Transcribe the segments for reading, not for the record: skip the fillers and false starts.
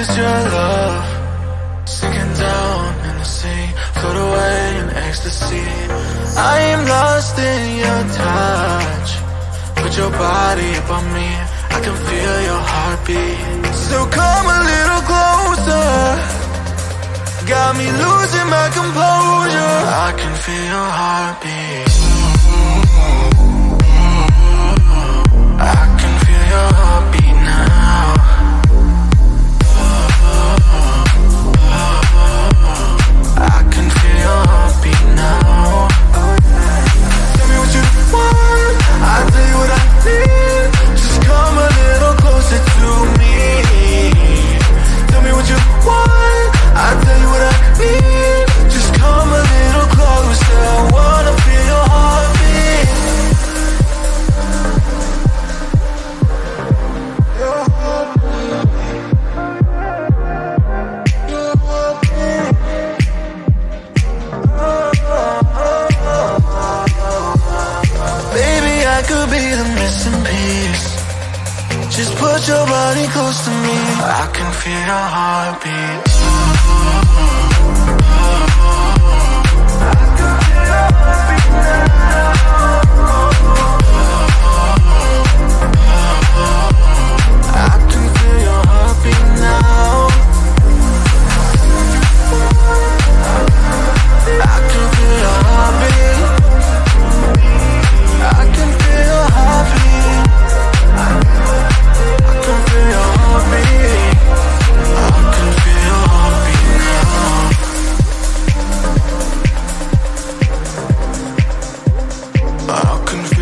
is your love, sinking down in the sea, float away in ecstasy. I am lost in your touch, put your body up on me, I can feel your heartbeat. So come a little closer, got me losing my composure. I can feel your heartbeat. I can feel your heartbeat now. I can feel your heartbeat now. Tell me what you want, I'll tell you what I need. Just come a little closer to me. Tell me what you want, I'll tell you what I need. Just come a little closer, I wanna feel your heartbeat. Your heartbeat. Your heartbeat. Baby, I could be the missing piece. Just put your body close to me, I can feel your heartbeat. I can feel your heartbeat now. I can feel your heartbeat now. I can feel your heartbeat. I can feel your heartbeat. I can feel your heartbeat. I can feel your heartbeat now. I can feel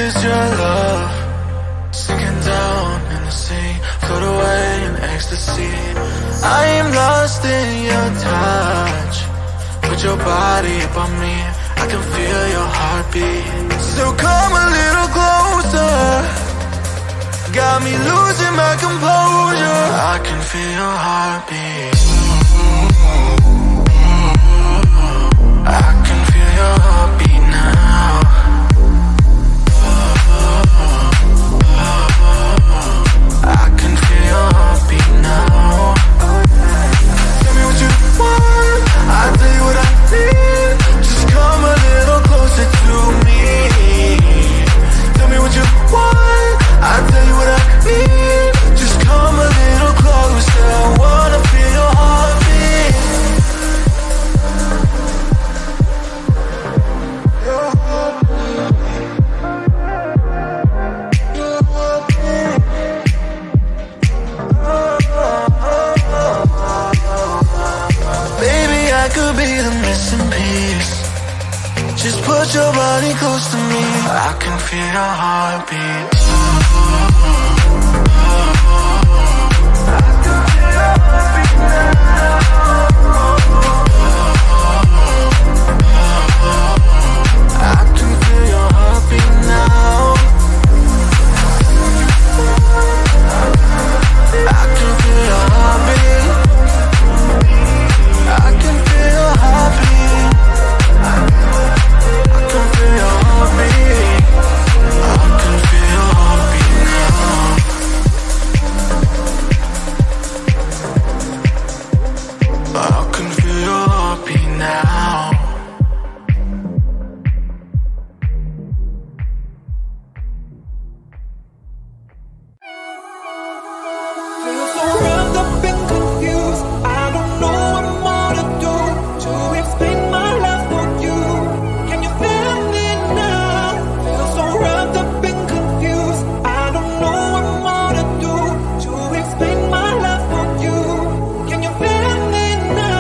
is your love, sinking down in the sea, float away in ecstasy. I am lost in your touch, put your body up on me, I can feel your heartbeat. So come a little closer, got me losing my composure. I can feel your heartbeat. I can feel your heartbeat now. I can feel your heartbeat now. Tell me what you want, I'll tell you what I need. Just come a little closer to me. Tell me what you want, I'll tell you what I need. Just come a little closer, I wanna feel your heartbeat. Your heartbeat. Your heartbeat. Baby, I could be the missing piece. Just put your body close to me, I can feel your heartbeat. I can feel your heartbeat now. I can feel your heartbeat now. I can feel your heartbeat. I can feel your heartbeat. I can feel your heartbeat. I can feel your heartbeat now. I can feel your heartbeat now. Feel so wrapped up and confused. I don't know what more to do to explain my love for you. Can you feel me now? Feel so wrapped up and confused. I don't know what more to do to explain my love for you. Can you feel me now?